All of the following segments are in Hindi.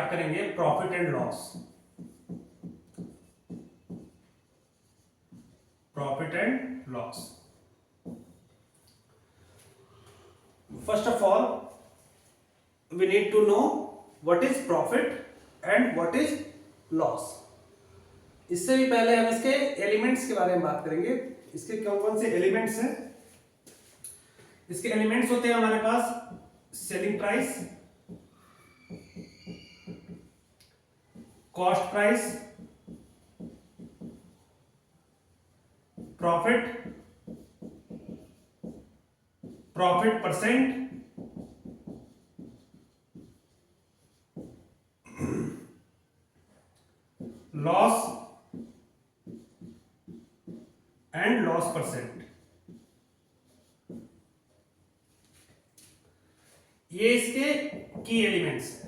स्टार्ट करेंगे profit and loss. Profit and loss. First of all we need to know what is profit and what is loss। इससे भी पहले हम इसके एलिमेंट्स के बारे में बात करेंगे। इसके कौन कौन से एलिमेंट्स हैं। इसके एलिमेंट्स होते हैं हमारे पास selling price, cost price, profit, profit percent, loss and loss percent. ये इसके की एलिमेंट्स हैं।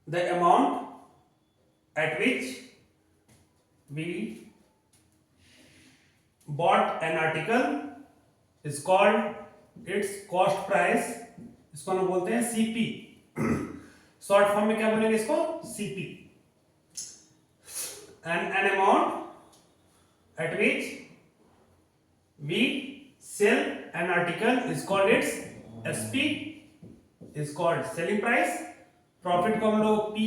The amount at which we bought an article is called its cost price। इसको हम बोलते हैं सीपी। शॉर्ट फॉर्म में क्या बोलेंगे इसको? CP. and an amount at which we sell an article is called its SP, is called selling price। Profit को हम लोग P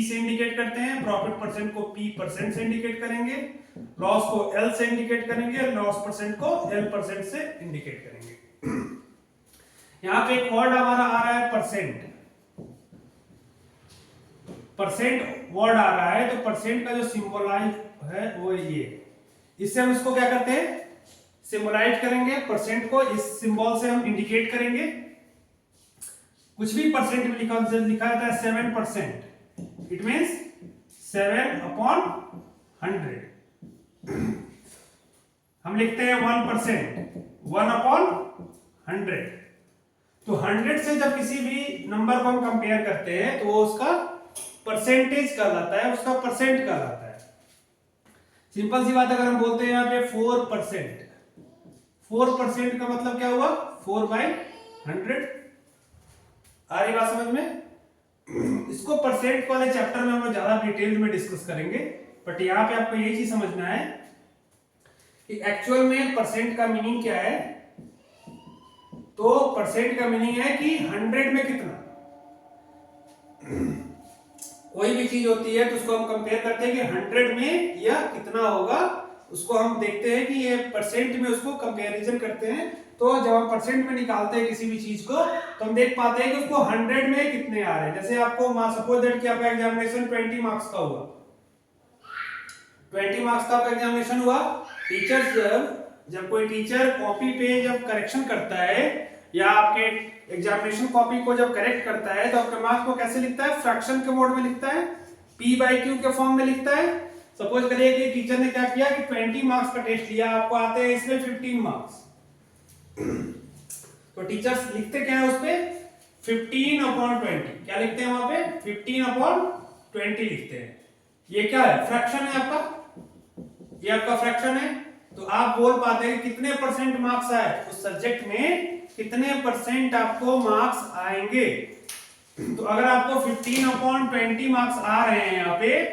से इंडिकेट करते हैं, प्रॉफिट परसेंट को P% से इंडिकेट करेंगे, लॉस को L से इंडिकेट करेंगे, लॉस परसेंट को L% से इंडिकेट करेंगे। यहां पे एक वर्ड हमारा आ रहा है परसेंट। परसेंट वर्ड आ रहा है, तो परसेंट का जो सिंबलाइज है वो ये, इससे हम इसको क्या करते हैं? सिंबलाइज करेंगे। परसेंट को इस सिंबल से हम इंडिकेट करेंगे। कुछ भी परसेंट में लिखा रहता है 7%, इट मीन्स 7/100। हम लिखते हैं 1%, 1/100। तो 100 से जब किसी भी नंबर को हम कंपेयर करते हैं तो वो उसका परसेंटेज कहलाता है, उसका परसेंट कहलाता है। सिंपल सी बात, अगर हम बोलते हैं यहाँ पे 4%, 4% का मतलब क्या हुआ? 4/100। आ रही बात समझ में? इसको परसेंट वाले चैप्टर में हम लोग ज्यादा डिटेल में डिस्कस करेंगे, बट यहाँ पे आपको ये चीज समझना है कि एक्चुअल में परसेंट का मीनिंग क्या है। तो परसेंट का मीनिंग है कि 100 में कितना। कोई भी चीज होती है तो उसको हम कंपेयर करते हैं कि 100 में यह कितना होगा, उसको हम देखते हैं कि ये परसेंट में उसको कंपैरिजन करते हैं। तो जब हम परसेंट में निकालते हैं किसी भी चीज को तो हम देख पाते हैं कि उसको 100 में कितने आ रहे हैं। जैसे आपको सपोज दैट कि आपका एग्जामिनेशन 20 मार्क्स का हुआ, 20 मार्क्स का आपका एग्जामिनेशन हुआ। टीचर्स जब कोई टीचर कॉपी पे जब करेक्शन करता है या आपके एग्जामिनेशन कॉपी को जब करेक्ट करता है तो आपके मार्क्स को कैसे लिखता है? फ्रैक्शन के मोड में लिखता है, P/Q के फॉर्म में लिखता है। सपोज करिए कि टीचर ने क्या किया कि 20 मार्क्स का टेस्ट लिया, आपको आते हैं इसमें 15 मार्क्स। तो टीचर्स लिखते क्या है उस पे? 15/20। क्या लिखते हैं वहां पे? 15/20 लिखते हैं। ये क्या है? फ्रैक्शन है आपका, ये आपका फ्रैक्शन है। तो आप बोल पाते हैं कितने परसेंट मार्क्स आए उस सब्जेक्ट में, कितने परसेंट आपको मार्क्स आएंगे। तो अगर आपको 15/20 मार्क्स आ रहे हैं यहाँ पे,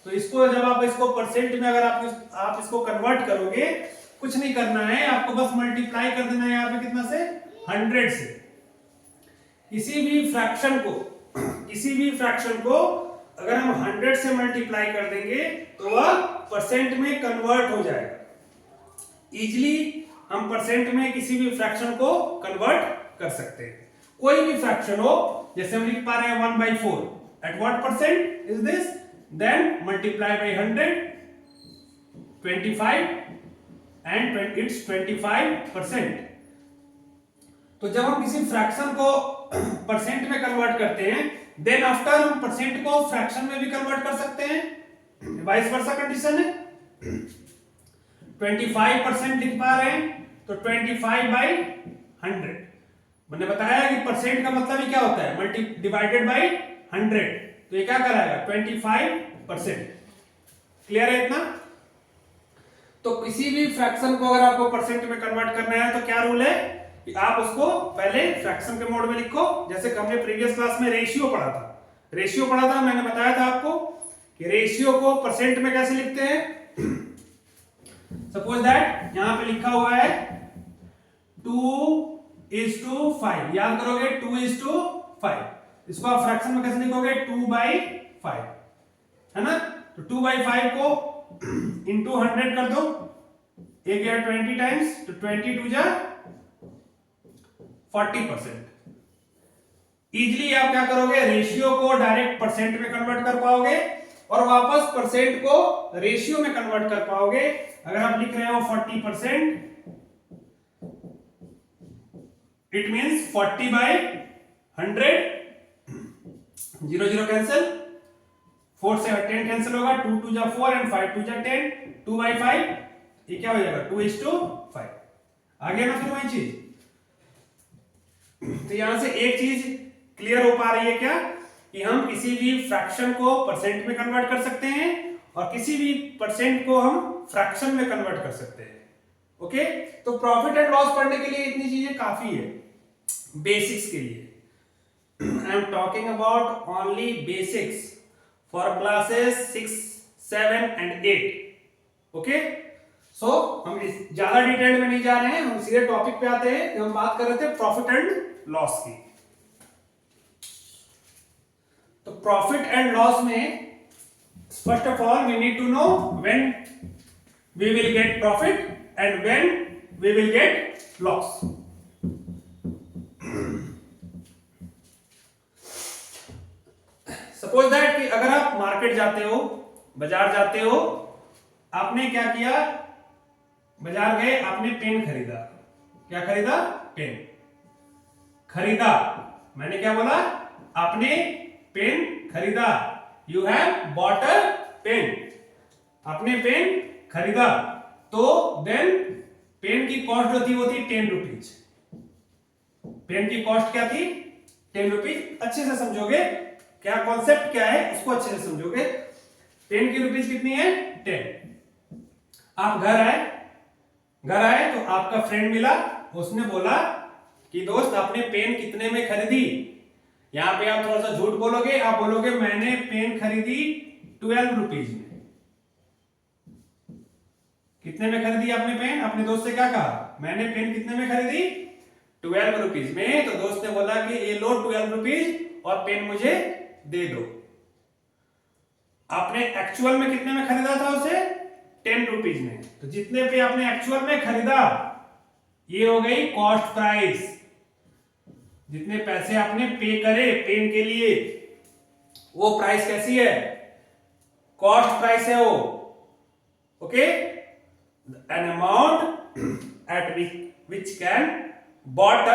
तो इसको जब आप इसको परसेंट में अगर आप इसको कन्वर्ट करोगे, कुछ नहीं करना है, आपको बस मल्टीप्लाई कर देना है यहाँ पे कितना से? 100 से। किसी भी फ्रैक्शन को अगर हम 100 से मल्टीप्लाई कर देंगे तो वह परसेंट में कन्वर्ट हो जाएगा। इजीली हम परसेंट में किसी भी फ्रैक्शन को कन्वर्ट कर सकते हैं। कोई भी फ्रैक्शन हो, जैसे हम लिख पा रहे हैं 1/4, at what percent is this? Then multiply by 100, 25 and it's 25%। तो जब हम किसी फ्रैक्शन को परसेंट में कन्वर्ट करते हैं, देन आफ्टर हम परसेंट को फ्रैक्शन में भी कन्वर्ट कर सकते हैं। वाइस वर्सा कंडीशन है। 25% लिख पा रहे हैं तो 25/100। मैंने बताया कि परसेंट का मतलब ही क्या होता है? Multi divided by 100। तो ये क्या कराएगा? 25%। क्लियर है इतना? तो किसी भी फ्रैक्शन को अगर आपको परसेंट में कन्वर्ट करना है तो क्या रूल है कि आप उसको पहले फ्रैक्शन के मोड में लिखो। जैसे हमने प्रीवियस क्लास में रेशियो पढ़ा था, मैंने बताया था आपको कि रेशियो को परसेंट में कैसे लिखते हैं। सपोज दैट यहां पे लिखा हुआ है 2:5, याद करोगे 2:5, इसको आप फ्रैक्शन में कैसे लिखोगे 2/5, है ना। तो 2/5 को इंटू 100 कर दो, एक गया 20 टाइम्स, तो 20 2 जा 40%। इजिली आप क्या करोगे, रेशियो को डायरेक्ट परसेंट में कन्वर्ट कर पाओगे और वापस परसेंट को रेशियो में कन्वर्ट कर पाओगे। अगर आप लिख रहे हो 40%, इट मींस 40/100, 0 0 कैंसिल, 4 से 10 कैंसिल होगा, 2 2 जा 4 एंड 5 2 जा 10, 2/5, ये क्या हो जाएगा 2:5। आगे ना फिर वही चीज। तो यहां से एक चीज क्लियर हो पा रही है क्या, कि हम किसी भी फ्रैक्शन को परसेंट में कन्वर्ट कर सकते हैं और किसी भी परसेंट को हम फ्रैक्शन में कन्वर्ट कर सकते हैं। ओके, तो प्रॉफिट एंड लॉस पढ़ने के लिए इतनी चीजें काफी है बेसिक्स के लिए। I am talking about only basics for classes 6, 7 and 8। Okay, so हम ज्यादा डिटेल में नहीं जा रहे हैं, हम सीधे टॉपिक पे आते हैं। हम बात कर रहे थे प्रॉफिट एंड लॉस की। तो प्रॉफिट एंड लॉस में first of all we need to know when we will get profit and when we will get loss. Suppose that कि अगर आप मार्केट जाते हो, बाजार जाते हो, आपने क्या किया, बाजार गए, आपने पेन खरीदा। क्या खरीदा, पेन खरीदा। मैंने क्या बोला, आपने पेन खरीदा। You have bought a pen, आपने पेन खरीदा। तो देन पेन की कॉस्ट जो थी वो थी 10 रुपीज। पेन की कॉस्ट क्या थी, 10 रुपीज। अच्छे से समझोगे क्या कॉन्सेप्ट क्या है, उसको अच्छे से समझोगे। पेन की रुपीज कितनी है, 10। आप घर आए तो आपका फ्रेंड मिला, उसने बोला कि दोस्त आपने पेन कितने में खरीदी। यहां पे आप थोड़ा सा झूठ बोलोगे, आप बोलोगे मैंने पेन खरीदी 12 रुपीज में। कितने में खरीदी आपने पेन, अपने दोस्त से क्या कहा, मैंने पेन कितने में खरीदी 12 रुपीज में। तो दोस्त ने बोला कि ये लो 12 रुपीज और पेन मुझे दे दो। आपने एक्चुअल में कितने में खरीदा था उसे, 10 रुपीज में। तो जितने पे आपने एक्चुअल में खरीदा, ये हो गई कॉस्ट प्राइस। जितने पैसे आपने पे करे पेन के लिए, वो प्राइस कैसी है, कॉस्ट प्राइस है वो। Okay, an amount at which can bot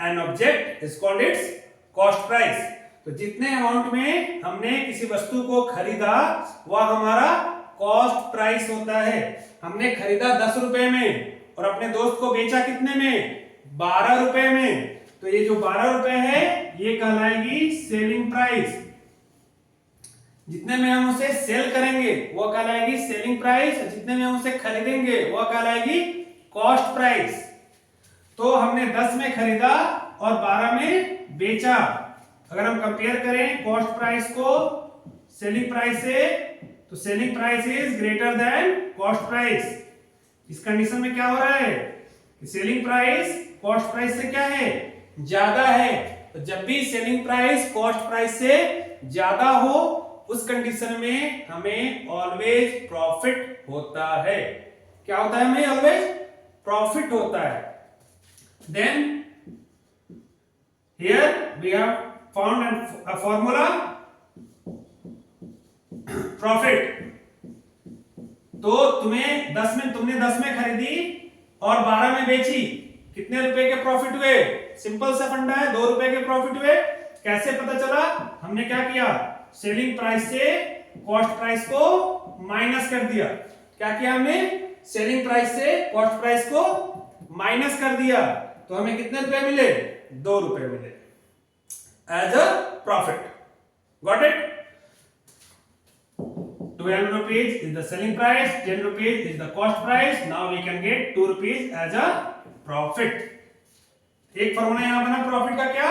an object is called its cost price. तो जितने अमाउंट में हमने किसी वस्तु को खरीदा वह हमारा कॉस्ट प्राइस होता है। हमने खरीदा 10 रुपए में और अपने दोस्त को बेचा कितने में, 12 रुपए में। तो ये जो 12 रुपए है ये कहलाएगी सेलिंग प्राइस। जितने में हम उसे सेल करेंगे वो कहलाएगी सेलिंग प्राइस, जितने में हम उसे खरीदेंगे वो कहलाएगी कॉस्ट प्राइस। तो हमने 10 में खरीदा और 12 में बेचा। अगर हम कंपेयर करें कॉस्ट प्राइस को सेलिंग प्राइस से, तो selling price is greater than cost price. इस कंडीशन में क्या हो रहा है कि सेलिंग प्राइस कॉस्ट प्राइस से क्या है, ज्यादा है। तो जब भी सेलिंग प्राइस कॉस्ट प्राइस से ज्यादा हो, उस कंडीशन में हमें ऑलवेज प्रॉफिट होता है। क्या होता है, हमें ऑलवेज प्रॉफिट होता है। Then here we have found a formula profit. तो तुमने 10 में खरीदी और 12 में बेची, कितने रुपए के प्रॉफिट हुए, सिंपल सा फंडा है, 2 रुपए के प्रॉफिट हुए। कैसे पता चला, हमने क्या किया, सेलिंग प्राइस से कॉस्ट प्राइस को माइनस कर दिया। क्या किया हमने, सेलिंग प्राइस से कॉस्ट प्राइस को माइनस कर दिया। तो हमें कितने रुपए मिले, 2 रुपए मिले as a profit. Got it. 12 rupees is the selling price, 10 rupees is the cost price. Now we can get 2 rupees as a profit. एक फॉर्मूला यहां बना प्रॉफिट का, क्या?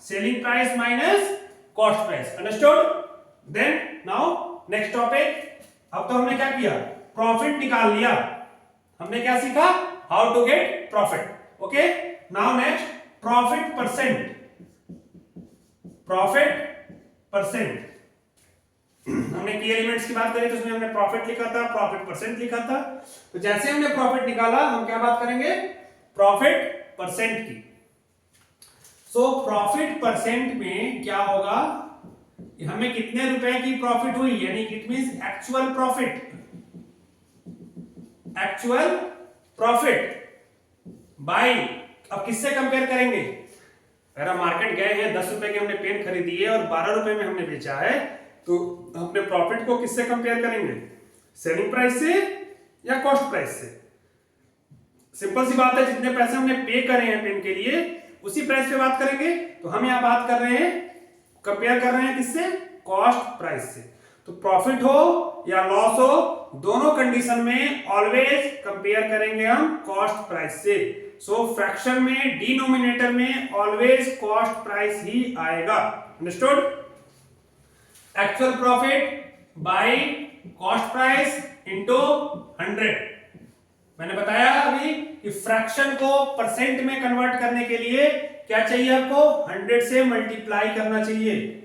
Selling price minus cost price. Understood? Then now next topic. अब तो हमने क्या किया, प्रॉफिट निकाल लिया. हमने क्या सीखा, how to get profit. Okay, now next profit percent. Profit percent, हमने की एलिमेंट्स की बात करी तो उसमें हमने प्रॉफिट लिखा था, प्रॉफिट परसेंट लिखा था. तो जैसे हमने प्रॉफिट निकाला, हम क्या बात करेंगे, प्रॉफिट परसेंट की. सो प्रॉफिट परसेंट में क्या होगा, हमें कितने रुपए की प्रॉफिट हुई, यानी it means actual profit. Actual profit by, अब किससे कंपेयर करेंगे. अगर हम मार्केट गए हैं, 10 रुपए की हमने पेन खरीदी है और 12 रुपए में हमने बेचा है, तो अपने प्रॉफिट को किससे कंपेयर करेंगे, सेलिंग प्राइस से या कॉस्ट प्राइस से. सिंपल सी बात है, जितने पैसे हमने पे करे हैं पेन के लिए, उसी प्राइस पे बात करेंगे. तो हम यहां बात कर रहे हैं, कंपेयर कर रहे हैं किससे, कॉस्ट प्राइस से. तो प्रॉफिट हो या लॉस हो, दोनों कंडीशन में ऑलवेज कंपेयर करेंगे हम कॉस्ट प्राइस से. सो फ्रैक्शन में डिनोमिनेटर में ऑलवेज कॉस्ट प्राइस ही आएगा. Understood? Actual profit by cost price into 100. मैंने बताया अभी कि फ्रैक्शन को परसेंट में कन्वर्ट करने के लिए क्या चाहिए आपको, 100 से मल्टीप्लाई करना चाहिए.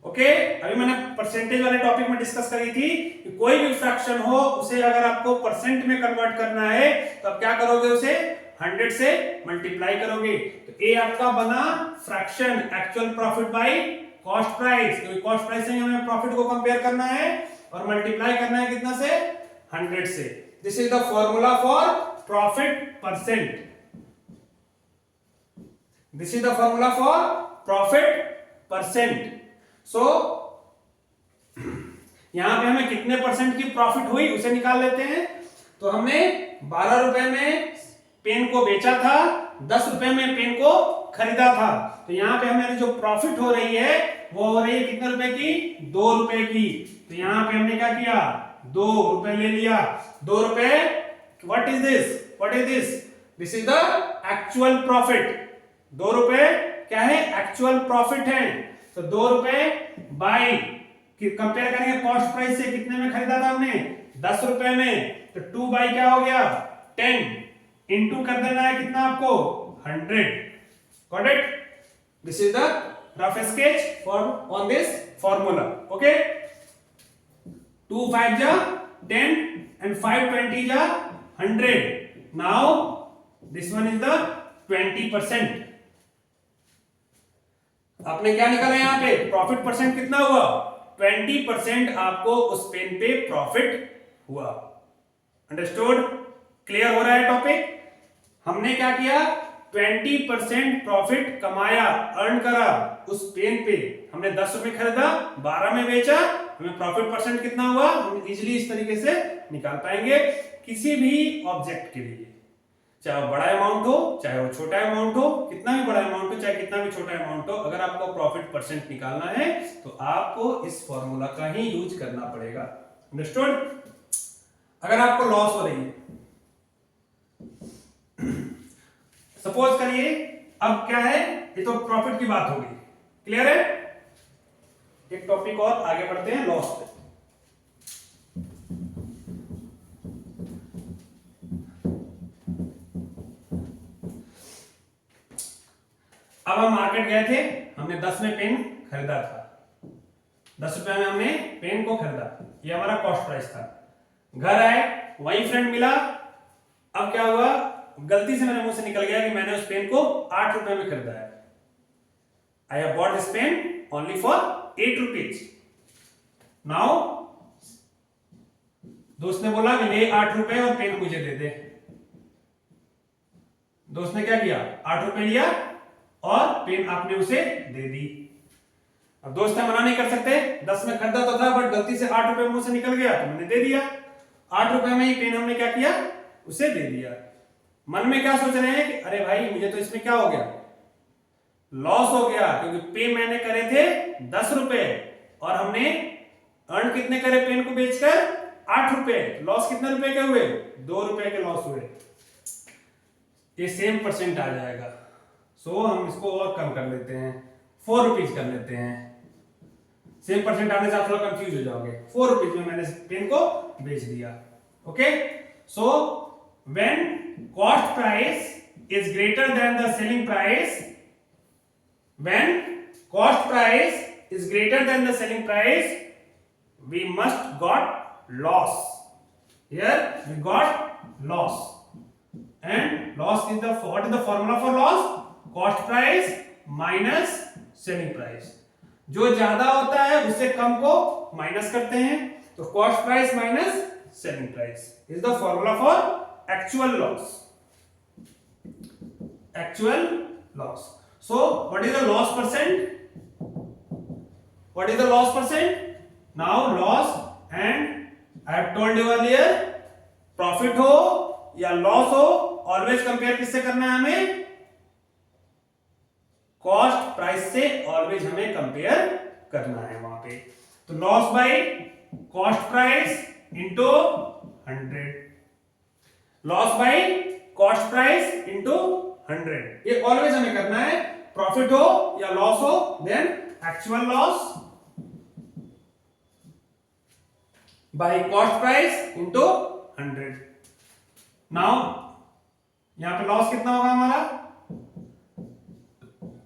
ओके, अभी मैंने परसेंटेज वाले टॉपिक में डिस्कस करी थी कि कोई भी फ्रैक्शन हो, उसे अगर आपको परसेंट में कन्वर्ट करना है तो आप क्या करोगे, उसे 100 से मल्टीप्लाई करोगे. तो ए आपका बना fraction actual profit by cost price, क्योंकि कॉस्ट प्राइस से हमें प्रॉफिट को कंपेयर करना है और मल्टीप्लाई करना है कितना से, 100 से. This is the formula for profit percent. This is the formula for profit percent. So यहां पे हमें कितने परसेंट की प्रॉफिट हुई उसे निकाल लेते हैं. तो हमने 12 रुपए में पेन को बेचा था, 10 रुपए में पेन को खरीदा था. तो यहां पे हमें जो प्रॉफिट हो रही है वो हो रही है कितने रुपए की, 2 रुपए की. तो यहां पे हमने क्या किया, 2 रुपए ले लिया. 2 रुपए, what is this, what is this, this is the actual profit. 2 रुपए क्या है, एक्चुअल प्रॉफिट है. तो 2 रुपए बाय, कंपेयर करेंगे कॉस्ट प्राइस से, कितने में खरीदा था हमने, 10 रुपए में. तो 2 बाय क्या हो गया, 10. इनटू कर देना है कितना आपको, 100. Got it? This is the rough sketch for on this formula. Okay, 2 5 जा 10 and 5 20 जा 100. Now this one is the 20%. आपने क्या निकाला यहां पे, प्रॉफिट परसेंट कितना हुआ, 20% आपको उस पेन पे प्रॉफिट हुआ. अंडरस्टूड? क्लियर हो रहा है टॉपिक? हमने क्या किया, 20% प्रॉफिट कमाया, अर्न करा उस पेन पे. हमने 10 रुपए खरीदा, 12 में बेचा, हमें प्रॉफिट परसेंट कितना हुआ, हम इजीली इस तरीके से निकाल पाएंगे किसी भी ऑब्जेक्ट के लिए. चाहे वो बड़ा अमाउंट हो, चाहे वो छोटा अमाउंट हो, कितना भी बड़ा अमाउंट हो, चाहे कितना भी छोटा अमाउंट हो, अगर आपको प्रॉफिट परसेंट निकालना है तो आपको इस फॉर्मूला का ही यूज करना पड़ेगा. अंडरस्टूड? अगर आपको लॉस हो रही है, सपोज करिए, अब क्या है, ये तो प्रॉफिट की बात होगी. क्लियर है? एक टॉपिक और आगे बढ़ते हैं, लॉस पे. अब हम मार्केट गए थे, हमने 10 में पेन खरीदा था, 10 रुपए में हमने पेन को खरीदा, ये हमारा कॉस्ट प्राइस था. घर आए, वही फ्रेंड मिला. अब क्या हुआ, गलती से मेरे मुंह से निकल गया कि मैंने उस पेन को 8 रुपए में खरीदा है. I have bought this pen only for 8 rupees. Now दोस्त ने बोला कि ले 8 रुपए और पेन मुझे दे दे. दोस्त ने क्या किया, 8 रुपए लिया और पेन आपने उसे दे दी. अब दोस्त मना नहीं कर सकते, 10 में खरीदा तो था बट गलती से 8 रुपए मुंह से निकल गया तो मैंने दे दिया. 8 रुपए में ही पेन हमने क्या किया, उसे दे दिया. मन में क्या सोच रहे हैं कि अरे भाई मुझे तो इसमें क्या हो गया, लॉस हो गया, क्योंकि पे मैंने करे थे 10 रुपए और हमने अर्न कितने करे पेन को बेचकर? 8 रुपए। लॉस कितने रुपए के हुए? 2 रुपए के लॉस हुए। ये सेम परसेंट आ जाएगा। सो हम इसको और कम कर लेते हैं, 4 रुपीज कर लेते हैं। सेम परसेंट आने से आप थोड़ा कंफ्यूज हो जाओगे। 4 रुपीज में मैंने पेन को बेच दिया। Okay, so when cost price is greater than the selling price, when cost price is greater than the selling price, we must got loss. Here we got loss, and loss is the, what is the formula for loss? Cost price minus selling price. जो ज्यादा होता है उससे कम को माइनस करते हैं, तो cost price minus selling price is the formula for actual loss. Actual loss. So what is the loss percent? What is the loss percent? Now loss, and I have told you earlier, profit हो या loss हो, always compare किससे करना है हमें? Cost price से always हमें compare करना है वहां पे। तो loss by cost price into 100, loss by cost price into 100, ये ऑलवेज हमें करना है। प्रॉफिट हो या लॉस हो, then actual loss by cost price into 100। Now यहां पे लॉस कितना होगा हमारा?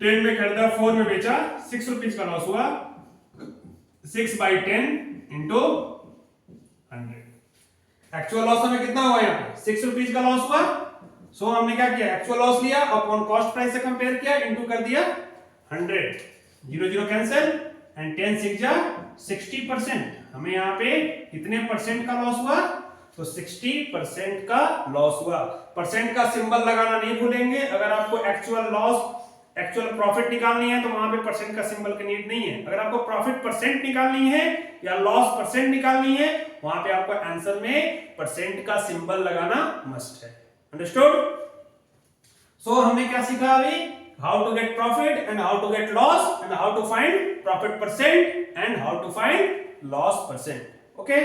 10 में खरीदा, 4 में बेचा, 6 रुपीज का लॉस हुआ। 6 by 10 इंटू 100। एक्चुअल लॉस हमें कितना हुआ? यहाँ पे 6 रुपीज का लॉस हुआ। सो हमने क्या किया? एक्चुअल लॉस लिया, अपॉन कॉस्ट प्राइस से कंपेयर किया, इनटू कर दिया 100। 0 0 कैंसिल, एंड 10 6 जा 60%। हमें यहाँ पे कितने परसेंट का लॉस हुआ? तो 60% का लॉस हुआ। परसेंट का सिंबल लगाना नहीं भूलेंगे। अगर आपको एक्चुअल लॉस, एक्चुअल प्रॉफिट निकालनी है तो वहां पे परसेंट का सिंबल की नीड नहीं है। अगर आपको प्रॉफिट परसेंट निकालनी है या लॉस परसेंट निकालनी है, वहां पे आपको आंसर में परसेंट का सिंबल लगाना मस्ट है। अंडरस्टूड? सो हमने क्या सीखा अभी? How to get profit and how to get loss, and how to find profit percent and how to find loss percent. Okay.